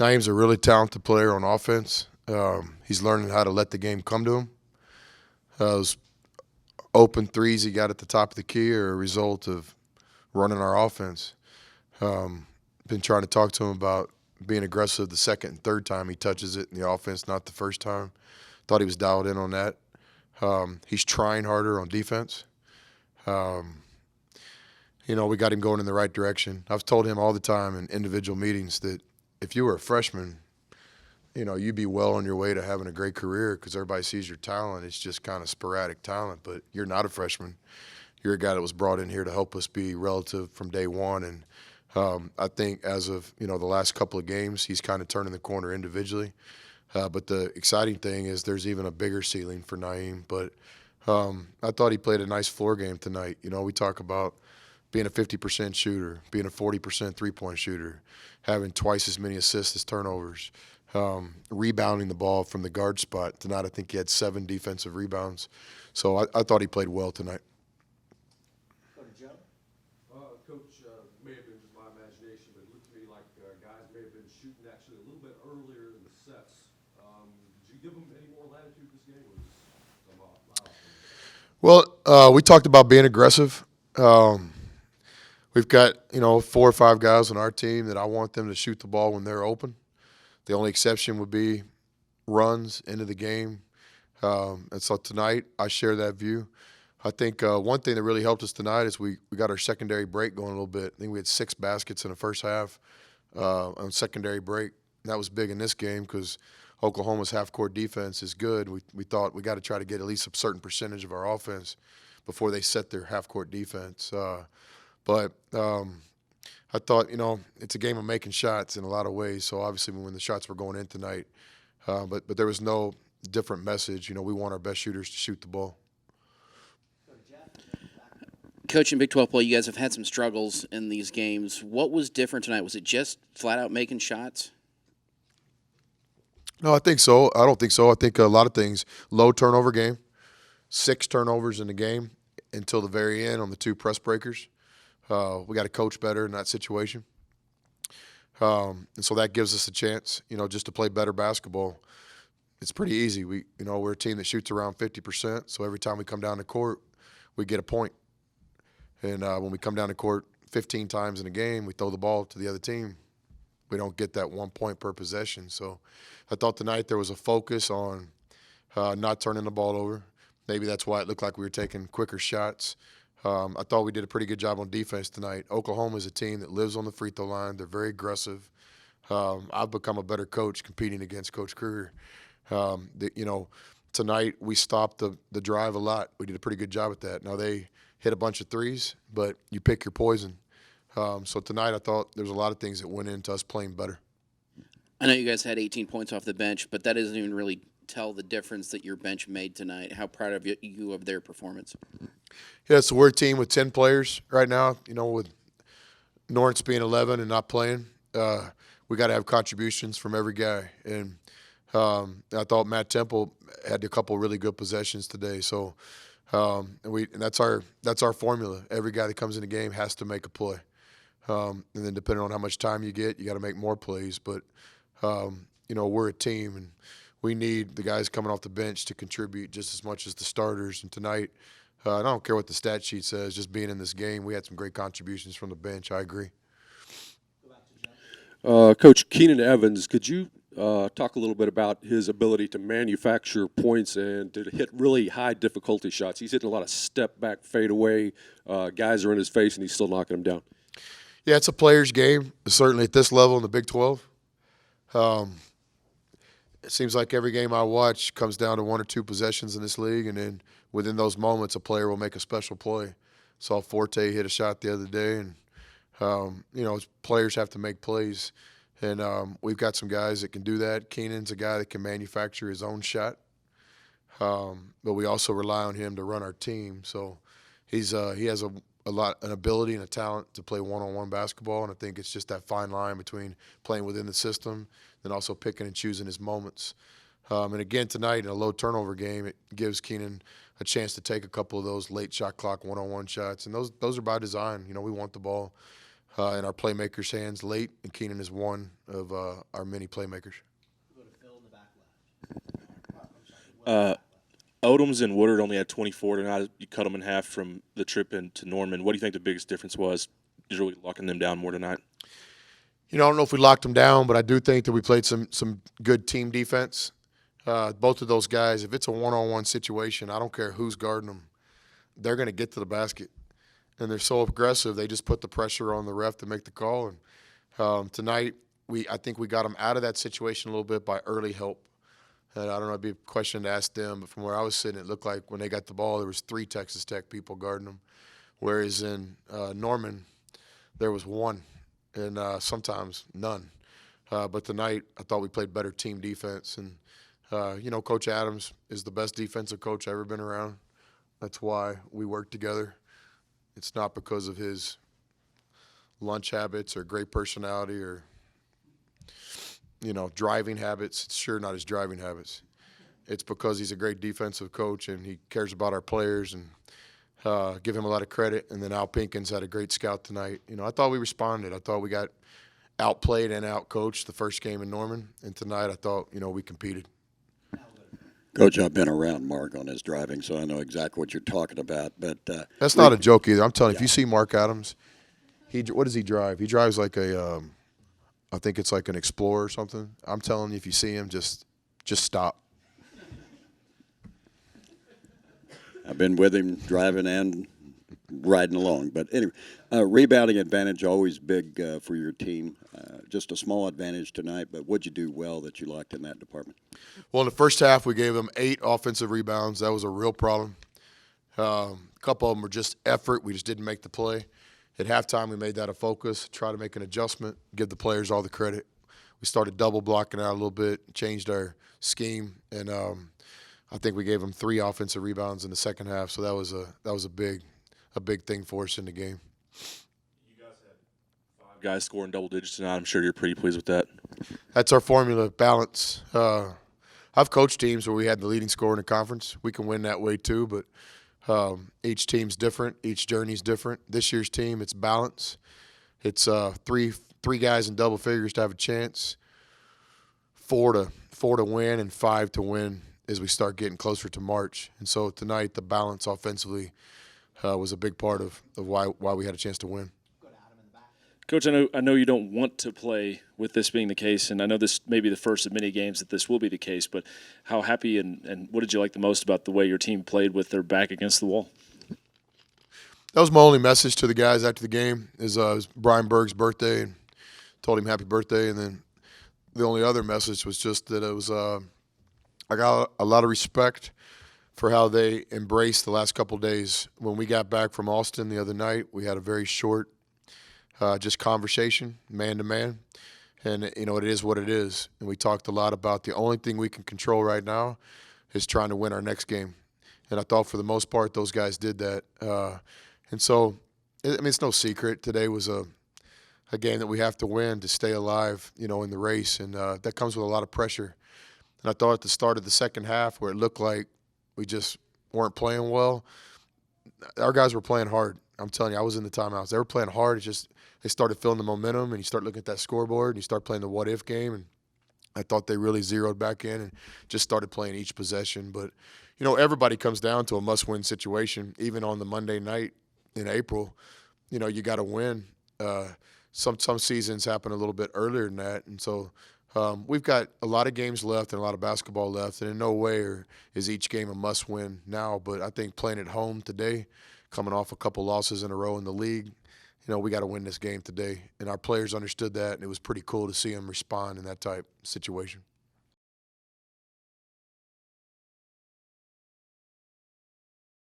Naeem's a really talented player on offense. He's learning how to let the game come to him. Those open threes he got at the top of the key are a result of running our offense. Been trying to talk to him about being aggressive the second and third time he touches it in the offense, not the first time. Thought he was dialed in on that. He's trying harder on defense. We got him going in the right direction. I've told him all the time in individual meetings that if you were a freshman, you'd be well on your way to having a great career because everybody sees your talent. It's just kind of sporadic talent, but you're not a freshman. You're a guy that was brought in here to help us be relative from day one. And I think as of, the last couple of games, he's kind of turning the corner individually. But the exciting thing is there's even a bigger ceiling for Naeem. But I thought he played a nice floor game tonight. We talk about being a 50% shooter, being a 40% three-point shooter, having twice as many assists as turnovers, rebounding the ball from the guard spot. Tonight I think he had 7 defensive rebounds. So I thought he played well tonight. Coach, may have been just my imagination, but it looked to me like guys may have been shooting actually a little bit earlier in the sets. Did you give them any more latitude this game? Or was it Well, we talked about being aggressive. We've got, 4 or 5 guys on our team that I want them to shoot the ball when they're open. The only exception would be runs into the game. And so tonight I share that view. I think one thing that really helped us tonight is we got our secondary break going a little bit. I think we had 6 baskets in the first half on secondary break. And that was big in this game because Oklahoma's half-court defense is good. We thought we got to try to get at least a certain percentage of our offense before they set their half-court defense. But I thought, it's a game of making shots in a lot of ways. So obviously when the shots were going in tonight, but there was no different message. We want our best shooters to shoot the ball. Coach, in Big 12 play, you guys have had some struggles in these games. What was different tonight? Was it just flat out making shots? No, I think so. I don't think so. I think a lot of things. Low turnover game, 6 turnovers in the game until the very end on the 2 press breakers. We got to coach better in that situation. And so that gives us a chance, just to play better basketball. It's pretty easy. We're a team that shoots around 50%. So every time we come down the court, we get a point. And when we come down the court 15 times in a game, we throw the ball to the other team. We don't get that 1 point per possession. So I thought tonight there was a focus on not turning the ball over. Maybe that's why it looked like we were taking quicker shots. I thought we did a pretty good job on defense tonight. Oklahoma is a team that lives on the free throw line. They're very aggressive. I've become a better coach competing against Coach Kruger. Tonight we stopped the drive a lot. We did a pretty good job at that. Now they hit a bunch of threes, but you pick your poison. So tonight I thought there was a lot of things that went into us playing better. I know you guys had 18 points off the bench, but that doesn't even really tell the difference that your bench made tonight. How proud of you of their performance? Yeah, so we're a team with 10 players right now, with Norris being 11 and not playing. We got to have contributions from every guy. And I thought Matt Temple had a couple really good possessions today. So and that's our formula. Every guy that comes in the game has to make a play. And then depending on how much time you get, you got to make more plays. But, we're a team, and we need the guys coming off the bench to contribute just as much as the starters. And tonight, I don't care what the stat sheet says, just being in this game, we had some great contributions from the bench. I agree. Coach, Keenan Evans, could you talk a little bit about his ability to manufacture points and to hit really high difficulty shots? He's hitting a lot of step back, fade away. Guys are in his face, and he's still knocking them down. Yeah, it's a player's game, certainly at this level in the Big 12. It seems like every game I watch comes down to 1 or 2 possessions in this league, and then within those moments, a player will make a special play. Saw Forte hit a shot the other day, and players have to make plays, and we've got some guys that can do that. Keenan's a guy that can manufacture his own shot, but we also rely on him to run our team. So he has an ability and a talent to play one-on-one basketball, and I think it's just that fine line between playing within the system and also picking and choosing his moments. And again, tonight in a low turnover game, it gives Keenan a chance to take a couple of those late shot clock one-on-one shots, and those are by design. We want the ball in our playmakers' hands late, and Keenan is one of our many playmakers. Odoms and Woodard only had 24 tonight. You cut them in half from the trip into Norman. What do you think the biggest difference was? Is really locking them down more tonight? I don't know if we locked them down, but I do think that we played some good team defense. Both of those guys, if it's a one-on-one situation, I don't care who's guarding them, they're going to get to the basket. And they're so aggressive, they just put the pressure on the ref to make the call. And tonight, I think we got them out of that situation a little bit by early help. And I don't know, it'd be a question to ask them, but from where I was sitting, it looked like when they got the ball, there was 3 Texas Tech people guarding them. Whereas in Norman, there was 1, and sometimes none. But tonight, I thought we played better team defense. And, Coach Adams is the best defensive coach I've ever been around. That's why we work together. It's not because of his lunch habits or great personality or, driving habits. It's sure not his driving habits. It's because he's a great defensive coach and he cares about our players, and give him a lot of credit. And then Al Pinkins had a great scout tonight. I thought we responded. I thought we got outplayed and outcoached the first game in Norman. And tonight I thought, we competed. Coach, I've been around Mark on his driving, so I know exactly what you're talking about. But that's not a joke either. I'm telling you, if you see Mark Adams, what does he drive? He drives like I think it's like an Explorer or something. I'm telling you, if you see him, just stop. I've been with him driving and riding along. But anyway, rebounding advantage always big for your team. Just a small advantage tonight, but what'd you do well that you liked in that department? Well, in the first half, we gave them 8 offensive rebounds. That was a real problem. A couple of them were just effort. We just didn't make the play. At halftime, we made that a focus, try to make an adjustment, give the players all the credit. We started double blocking out a little bit, changed our scheme, and I think we gave them 3 offensive rebounds in the second half. So that was a big thing for us in the game. You guys had 5 guys scoring double digits tonight. I'm sure you're pretty pleased with that. That's our formula, balance. I've coached teams where we had the leading scorer in the conference. We can win that way too, but each team's different. Each journey's different. This year's team, it's balance. It's three guys in double figures to have a chance, 4 to win, and 5 to win as we start getting closer to March. And so tonight, the balance offensively was a big part of why we had a chance to win. Coach, I know you don't want to play with this being the case, and I know this may be the first of many games that this will be the case, but how happy and what did you like the most about the way your team played with their back against the wall? That was my only message to the guys after the game is it was Brian Berg's birthday, and told him happy birthday. And then the only other message was just that it was I got a lot of respect for how they embraced the last couple of days. When we got back from Austin the other night, we had a very short just conversation, man to man. And, it is what it is. And we talked a lot about the only thing we can control right now is trying to win our next game. And I thought for the most part those guys did that. And so, it's no secret. Today was a game that we have to win to stay alive, in the race. And that comes with a lot of pressure. And I thought at the start of the second half where it looked like we just weren't playing well, our guys were playing hard. I'm telling you, I was in the timeouts. They were playing hard. It's just they started feeling the momentum, and you start looking at that scoreboard, and you start playing the what-if game. And I thought they really zeroed back in and just started playing each possession. But, everybody comes down to a must-win situation. Even on the Monday night in April, you got to win. Some seasons happen a little bit earlier than that. And so we've got a lot of games left and a lot of basketball left. And in no way is each game a must-win now. But I think playing at home today, coming off a couple losses in a row in the league, we got to win this game today. And our players understood that, and it was pretty cool to see them respond in that type situation.